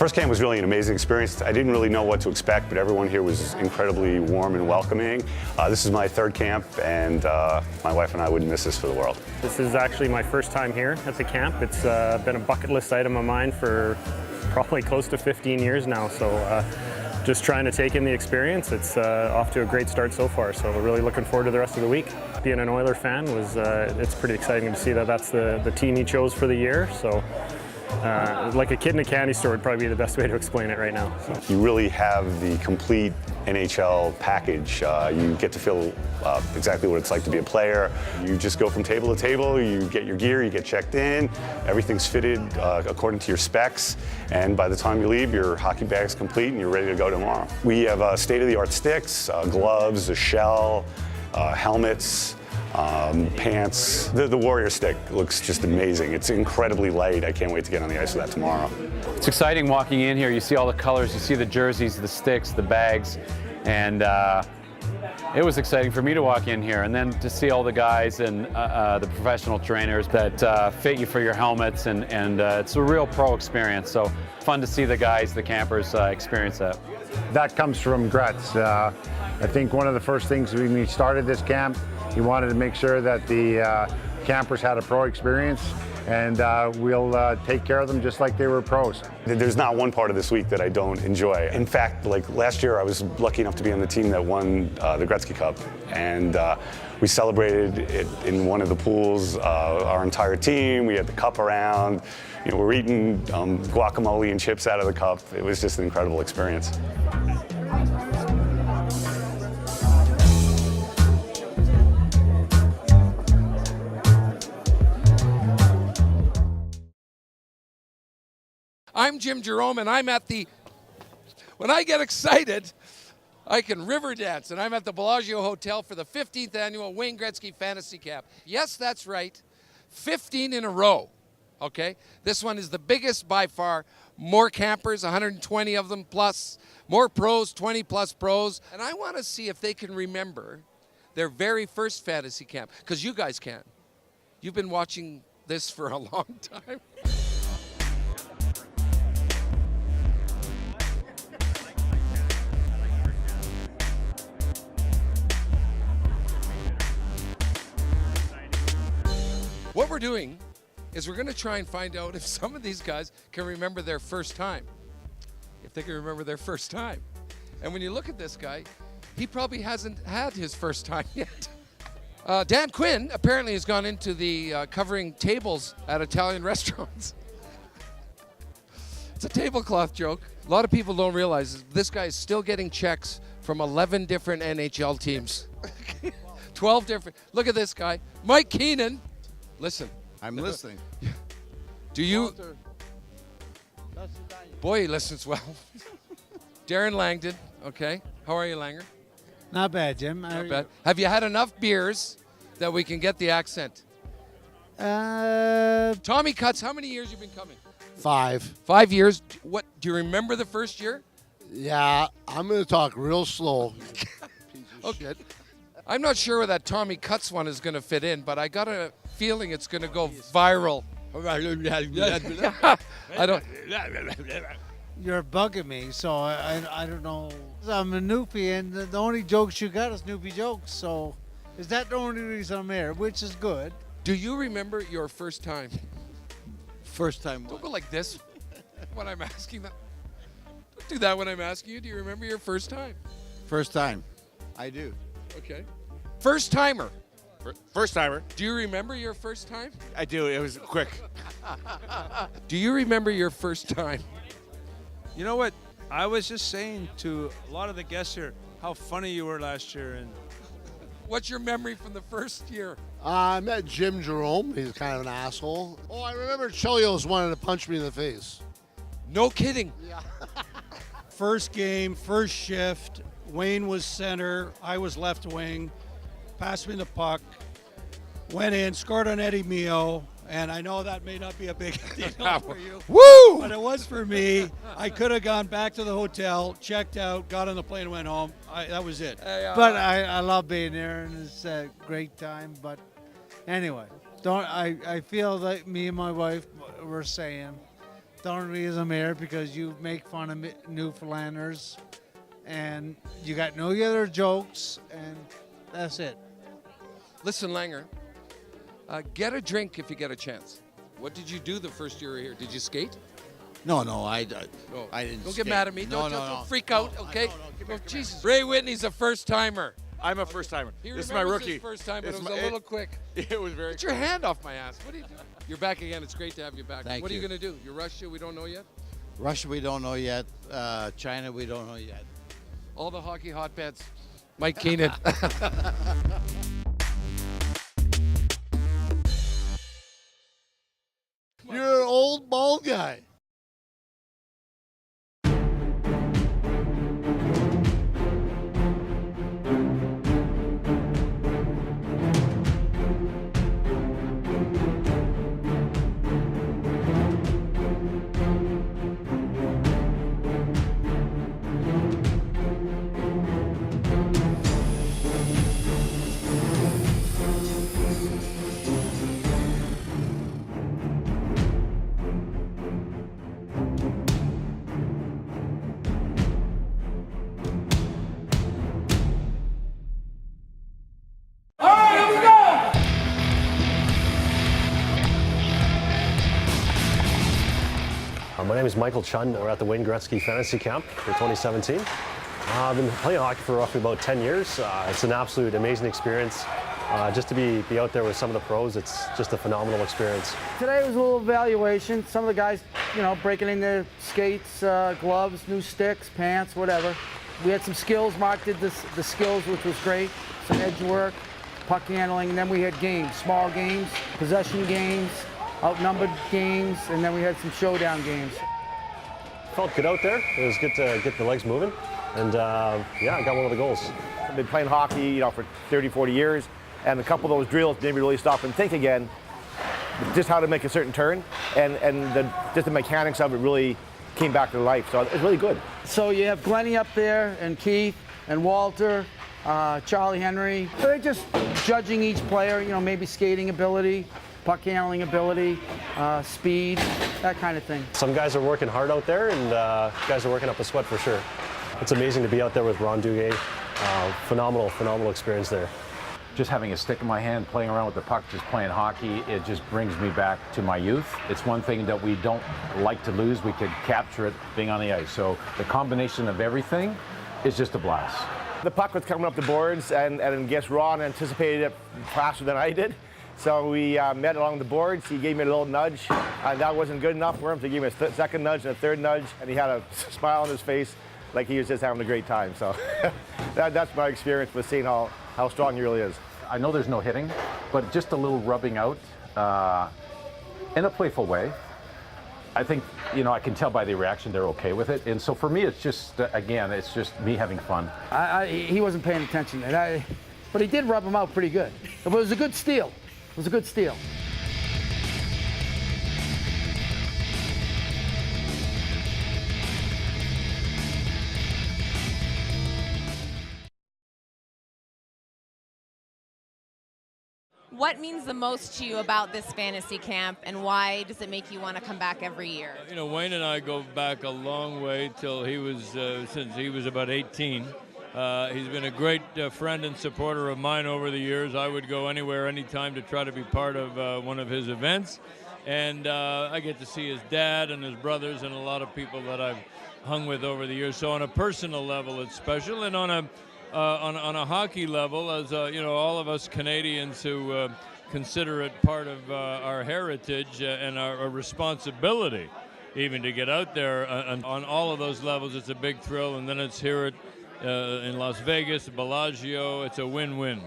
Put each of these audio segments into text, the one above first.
First camp was really an amazing experience. I didn't really know what to expect, but everyone here was incredibly warm and welcoming. This is my third camp, and my wife and I wouldn't miss this for the world. This is actually my first time here at the camp. It's been a bucket list item of mine for probably close to 15 years now, so just trying to take in the experience. It's off to a great start so far, so we're really looking forward to the rest of the week. Being an Oiler fan was it's pretty exciting to see that that's the team he chose for the year. So like a kid in a candy store would probably be the best way to explain it right now. So. You really have the complete NHL package. You get to feel exactly what it's like to be a player. You just go from table to table, you get your gear, you get checked in, everything's fitted according to your specs, and by the time you leave, your hockey bag's complete and you're ready to go tomorrow. We have state-of-the-art sticks, gloves, a shell, helmets, pants. The Warrior stick looks just amazing. It's incredibly light. I can't wait to get on the ice with that tomorrow. It's exciting walking in here. You see all the colors, you see the jerseys, the sticks, the bags, and it was exciting for me to walk in here and then to see all the guys and the professional trainers that fit you for your helmets, and it's a real pro experience. So fun to see the guys, the campers experience that. That comes from Gretz. I think one of the first things when we started this camp, he wanted to make sure that the campers had a pro experience, and we'll take care of them just like they were pros. There's not one part of this week that I don't enjoy. In fact, like last year, I was lucky enough to be on the team that won the Gretzky Cup, and we celebrated it in one of the pools. Our entire team, we had the cup around. You know, we're eating guacamole and chips out of the cup. It was just an incredible experience. I'm Jim Jerome, and I'm at the, when I get excited, I can river dance, and I'm at the Bellagio Hotel for the 15th annual Wayne Gretzky Fantasy Camp. Yes, that's right, 15 in a row, okay? This one is the biggest by far, more campers, 120 of them plus, more pros, 20 plus pros, and I want to see if they can remember their very first fantasy camp, because you guys can. You've been watching this for a long time. What we're doing is we're going to try and find out if some of these guys can remember their first time. If they can remember their first time. And when you look at this guy, he probably hasn't had his first time yet. Dan Quinn apparently has gone into the covering tables at Italian restaurants. It's a tablecloth joke. A lot of people don't realize this guy is still getting checks from 11 different NHL teams. 12 different. Look at this guy. Mike Keenan. Listen. I'm listening. Do you? Boy, he listens well. Darren Langdon. Okay. How are you, Langer? Not bad, Jim. Not bad. Have you had enough beers that we can get the accent? Tommy Cutts, how many years you been coming? 5. 5 years. What? Do you remember the first year? Yeah, I'm going to talk real slow. Piece of shit. I'm not sure where that Tommy Cutts one is going to fit in, but I got a feeling it's going to go viral. I don't. You're bugging me, so I don't know. I'm a Noopy, and the only jokes you got is Noopy jokes, so is that the only reason I'm here, which is good. Do you remember your first time? First time. Don't go like this when I'm asking that. Don't do that when I'm asking you. Do you remember your first time? First time. I do. Okay. First timer. First timer. Do you remember your first time? I do. It was quick. Do you remember your first time? You know what? I was just saying to a lot of the guests here how funny you were last year. And what's your memory from the first year? I met Jim Jerome. He's kind of an asshole. Oh, I remember Chelios wanted to punch me in the face. No kidding. Yeah. First game, first shift. Wayne was center. I was left wing. Passed me the puck. Went in, scored on Eddie Mio. And I know that may not be a big deal for you. Woo! But it was for me. I could have gone back to the hotel, checked out, got on the plane, went home. That was it. But I love being there, and it's a great time. But anyway, I feel like me and my wife were saying the only reason I'm here because you make fun of Newfoundlanders, and you got no other jokes, and that's it. Listen, Langer, get a drink if you get a chance. What did you do the first year you were here? Did you skate? No, I No. didn't. Don't skate. get mad at me. No, Don't freak out, okay? No, Jesus. Ray Whitney's a first-timer. I'm a first timer. He This is remembers my rookie. his first time, but It's it was my- a little quick. It was very. Get your hand off my ass. What are you doing? You're back again. It's great to have you back. Thank what are you you. going to do? You Russia? We don't know yet? Russia, we don't know yet. China, we don't know yet. All the hockey hotbeds. Mike Keenan. You're an old bald guy. My name is Michael Chun. We're at the Wayne Gretzky Fantasy Camp for 2017. I've been playing hockey for roughly about 10 years. It's an absolute amazing experience. Just to be out there with some of the pros, it's just a phenomenal experience. Today was a little evaluation. Some of the guys, breaking in their skates, gloves, new sticks, pants, whatever. We had some skills. Mark did the skills, which was great. Some edge work, puck handling, and then we had games, small games, possession games, outnumbered games, and then we had some showdown games. Felt good out there. It was good to get the legs moving, and I got one of the goals. I've been playing hockey, for 30, 40 years, and a couple of those drills made me really stop and think again, just how to make a certain turn, and just the mechanics of it really came back to life. So it's really good. So you have Glennie up there, and Keith, and Walter, Charlie Henry. So they're just judging each player, maybe skating ability, puck handling ability, speed, that kind of thing. Some guys are working hard out there, and guys are working up a sweat for sure. It's amazing to be out there with Ron Duguay. Phenomenal experience there. Just having a stick in my hand, playing around with the puck, just playing hockey, it just brings me back to my youth. It's one thing that we don't like to lose. We could capture it being on the ice. So the combination of everything is just a blast. The puck was coming up the boards, and I guess Ron anticipated it faster than I did. So we met along the boards. He gave me a little nudge, and that wasn't good enough for him. So he gave me a second nudge and a third nudge, and he had a smile on his face like he was just having a great time. So that's my experience with seeing how strong he really is. I know there's no hitting, but just a little rubbing out in a playful way. I think, I can tell by the reaction they're okay with it. And so for me, it's just, again, it's just me having fun. He wasn't paying attention, but he did rub him out pretty good. It was a good steal. It was a good steal. What means the most to you about this fantasy camp, and why does it make you want to come back every year? Wayne and I go back a long way till he was, since he was about 18. He's been a great friend and supporter of mine over the years. I would go anywhere, anytime to try to be part of one of his events. And I get to see his dad and his brothers and a lot of people that I've hung with over the years. So on a personal level, it's special. And on a hockey level, as all of us Canadians who consider it part of our heritage and our responsibility, even to get out there on all of those levels, it's a big thrill. And then it's here in Las Vegas, Bellagio. It's a win-win.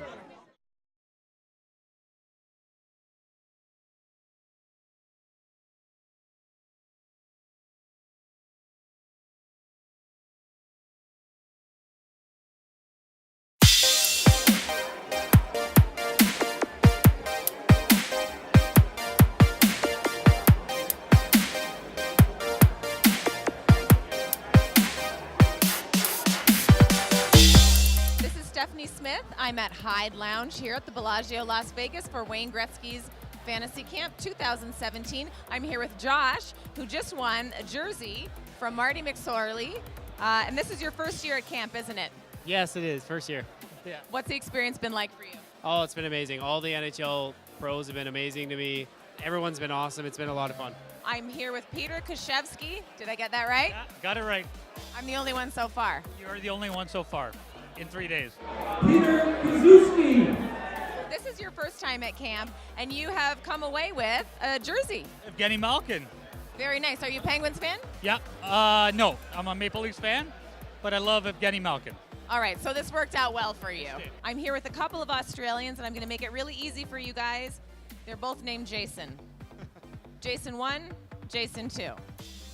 I'm at Hyde Lounge here at the Bellagio, Las Vegas for Wayne Gretzky's Fantasy Camp 2017. I'm here with Josh, who just won a jersey from Marty McSorley. And this is your first year at camp, isn't it? Yes, it is. First year. Yeah. What's the experience been like for you? Oh, it's been amazing. All the NHL pros have been amazing to me. Everyone's been awesome. It's been a lot of fun. I'm here with Peter Kushevsky. Did I get that right? Yeah, got it right. I'm the only one so far. You're the only one so far in 3 days. Peter Kushevsky. This is your first time at camp, and you have come away with a jersey. Evgeny Malkin. Very nice. Are you a Penguins fan? Yeah. No, I'm a Maple Leafs fan, but I love Evgeny Malkin. All right, so this worked out well for you. I'm here with a couple of Australians, and I'm going to make it really easy for you guys. They're both named Jason. Jason 1, Jason 2.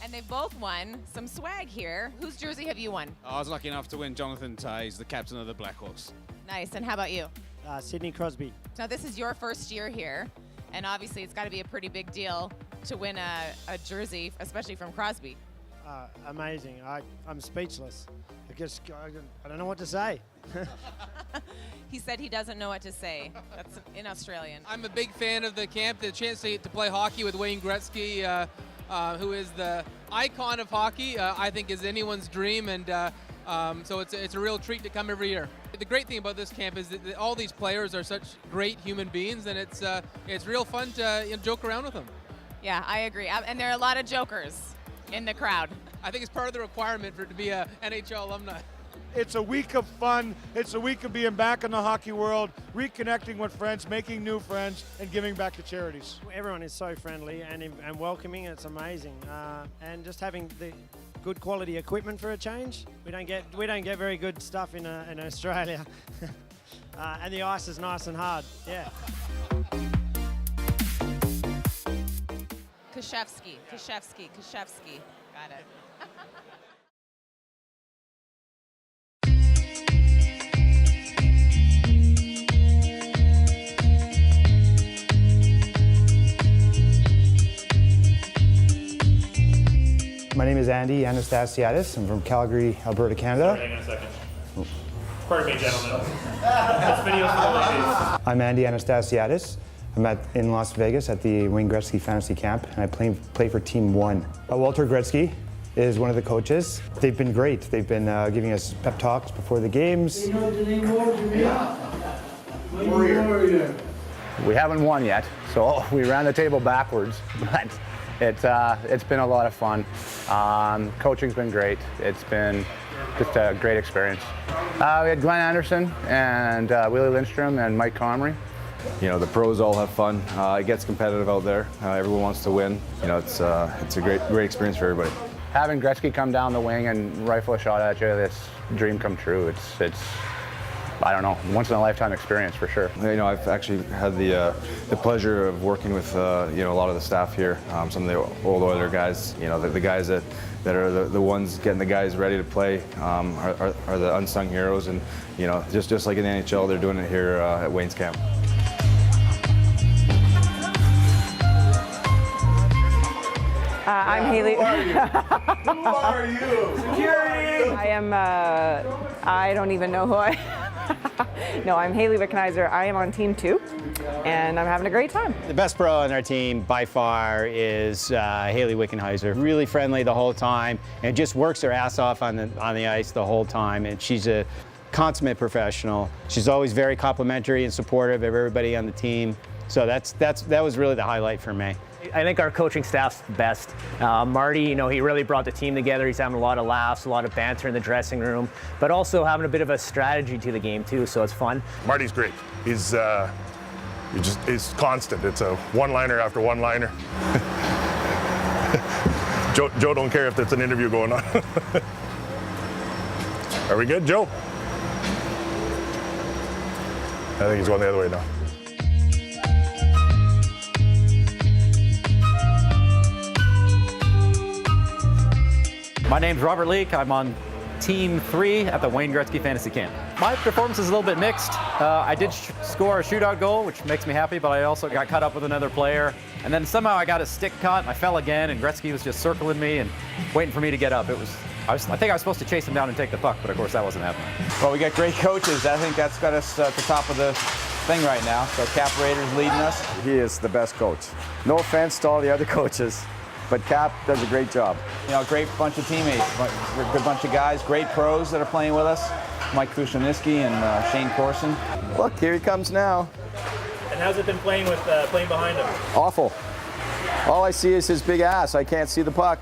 And they both won some swag here. Whose jersey have you won? I was lucky enough to win Jonathan Toews, the captain of the Blackhawks. Nice. And how about you? Sidney Crosby. Now, this is your first year here, and obviously it's got to be a pretty big deal to win a jersey, especially from Crosby. Amazing. I'm speechless. I don't know what to say. He said he doesn't know what to say. That's in Australian. I'm a big fan of the camp. The chance to play hockey with Wayne Gretzky, who is the icon of hockey, I think is anyone's dream, and so it's a real treat to come every year. The great thing about this camp is that all these players are such great human beings, and it's real fun to joke around with them. Yeah, I agree. And there are a lot of jokers in the crowd. I think it's part of the requirement for it to be a NHL alumni. It's a week of fun. It's a week of being back in the hockey world, reconnecting with friends, making new friends, and giving back to charities. Everyone is so friendly and welcoming. It's amazing, and just having the good quality equipment for a change. We don't get very good stuff in Australia, and the ice is nice and hard. Yeah. Kushevsky. Got it. My name is Andy Anastasiadis. I'm from Calgary, Alberta, Canada. Hang on a second. Pardon me, gentlemen. This video's for the ladies. I'm Andy Anastasiadis. I'm in Las Vegas at the Wayne Gretzky Fantasy Camp, and I play for Team 1. Walter Gretzky is one of the coaches. They've been great. They've been giving us pep talks before the games. We haven't won yet, so we ran the table backwards, but it's been a lot of fun. Coaching's been great. It's been just a great experience. We had Glenn Anderson and Willie Lindstrom and Mike Comrie. You know, the pros all have fun. It gets competitive out there. Everyone wants to win. You know, it's a great experience for everybody. Having Gretzky come down the wing and rifle a shot at you, this dream come true. It's I don't know, once in a lifetime experience for sure. You know, I've actually had the pleasure of working with you know, a lot of the staff here. Some of the old Oiler guys. You know, the guys that are the ones getting the guys ready to play are the unsung heroes. And you know, just like in the NHL, they're doing it here at Wayne's camp. I'm Haley. Who are you? Security! I am, I don't even know who I No, I'm Haley Wickenheiser. I am on Team 2, and I'm having a great time. The best pro on our team by far is Haley Wickenheiser. Really friendly the whole time, and just works her ass off on the ice the whole time, and she's a consummate professional. She's always very complimentary and supportive of everybody on the team. So that was really the highlight for me. I think our coaching staff's the best. Marty, you know, he really brought the team together. He's having a lot of laughs, a lot of banter in the dressing room, but also having a bit of a strategy to the game too, so it's fun. Marty's great. He's constant. It's a one-liner after one-liner. Joe don't care if there's an interview going on. Are we good, Joe? I think he's going the other way now. My name's Robert Leake. I'm on Team 3 at the Wayne Gretzky Fantasy Camp. My performance is a little bit mixed. I did score a shootout goal, which makes me happy, but I also got caught up with another player. And then somehow I got a stick caught, and I fell again, and Gretzky was just circling me and waiting for me to get up. I think I was supposed to chase him down and take the puck, but of course that wasn't happening. Well, we got great coaches. I think that's got us at the top of the thing right now. So Cap Raiders leading us. He is the best coach. No offense to all the other coaches, but Cap does a great job. You know, great bunch of teammates, a good bunch of guys, great pros that are playing with us. Mike Kushaniski and Shane Corson. Look, here he comes now. And how's it been playing behind him? Awful. All I see is his big ass. I can't see the puck.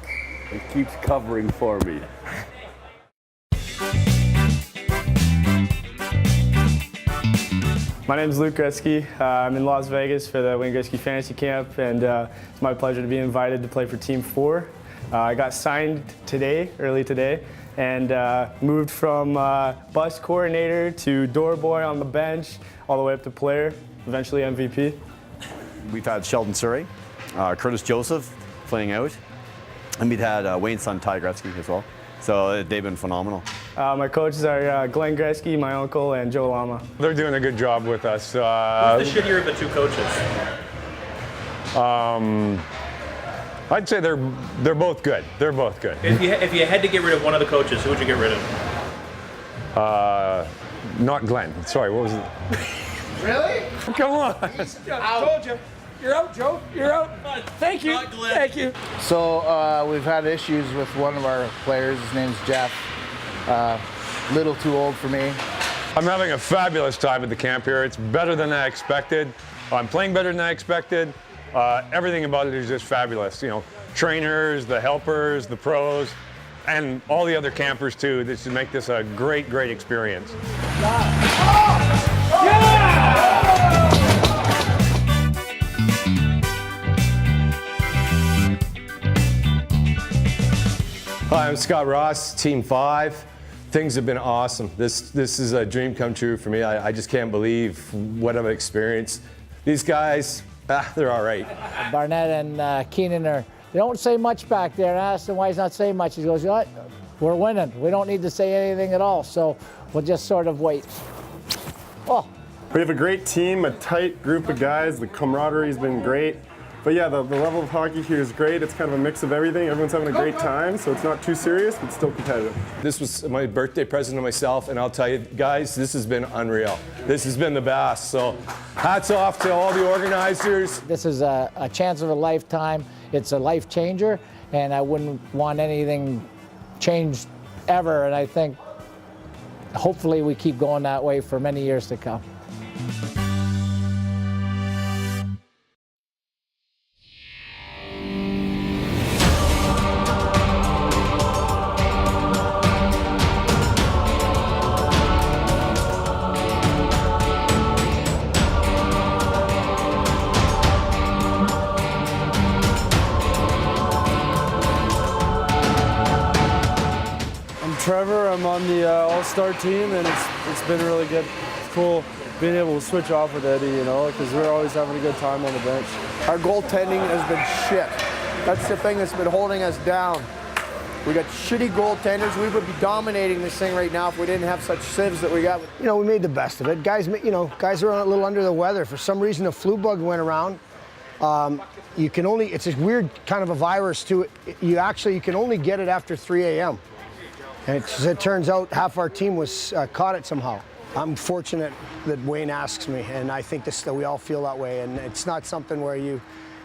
He keeps covering for me. My name is Luke Gretzky. I'm in Las Vegas for the Wayne Gretzky Fantasy Camp, and it's my pleasure to be invited to play for Team 4. I got signed early today, and moved from bus coordinator to door boy on the bench, all the way up to player, eventually MVP. We've had Sheldon Surrey, Curtis Joseph playing out, and we've had Wayne's son Ty Gretzky as well. So they've been phenomenal. My coaches are Glenn Gretzky, my uncle, and Joe Lama. They're doing a good job with us. Who's the shittier of the two coaches? I'd say they're both good. They're both good. If you had to get rid of one of the coaches, who would you get rid of? Not Glenn. Sorry, what was it? Really? Come on. I told you. You're out, Joe. You're out. Thank you. Thank you. So we've had issues with one of our players. His name's Jeff. Little too old for me. I'm having a fabulous time at the camp here. It's better than I expected. I'm playing better than I expected. Everything about it is just fabulous. You know, trainers, the helpers, the pros, and all the other campers too. This would make this a great, great experience. Hi, I'm Scott Ross, Team 5. Things have been awesome. This is a dream come true for me. I just can't believe what I've experienced. These guys, they're all right. Barnett and Keenan they don't say much back there. And I asked him why he's not saying much. He goes, you know what? We're winning. We don't need to say anything at all. So we'll just sort of wait. Oh. We have a great team, a tight group of guys. The camaraderie has been great. But yeah, the level of hockey here is great. It's kind of a mix of everything. Everyone's having a great time, so it's not too serious, but still competitive. This was my birthday present to myself, and I'll tell you, guys, this has been unreal. This has been the best. So hats off to all the organizers. This is a chance of a lifetime. It's a life changer, and I wouldn't want anything changed ever. And I think hopefully we keep going that way for many years to come. Trevor, I'm on the All-Star team, and it's been really good. It's cool being able to switch off with Eddie, you know, because we're always having a good time on the bench. Our goaltending has been shit. That's the thing that's been holding us down. We got shitty goaltenders. We would be dominating this thing right now if we didn't have such sieves that we got. You know, we made the best of it. Guys, you know, guys are a little under the weather. For some reason, a flu bug went around. It's a weird kind of a virus too. You can only get it after 3 a.m. And it turns out half our team was caught it somehow. I'm fortunate that Wayne asks me, and I think that we all feel that way. And it's not something where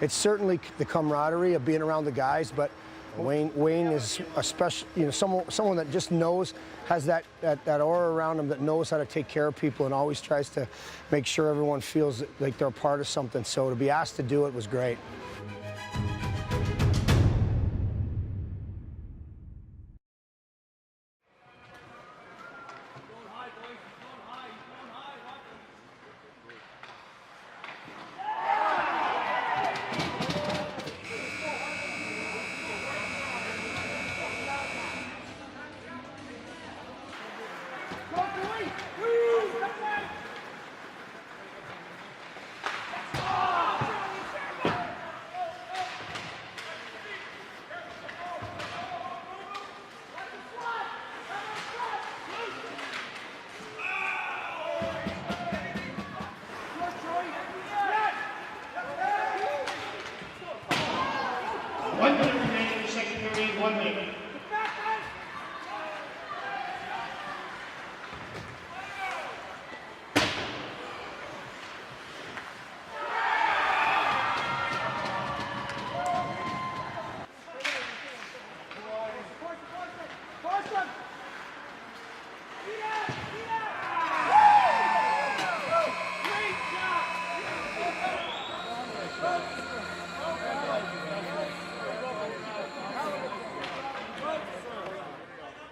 it's certainly the camaraderie of being around the guys, but Wayne is a special, you know, someone that just knows, has that aura around him that knows how to take care of people and always tries to make sure everyone feels like they're a part of something. So to be asked to do it was great.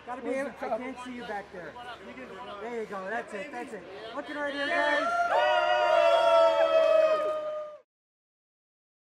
Gotta be able, I can't see you back there. There you go, that's it, that's it. Looking right here, guys.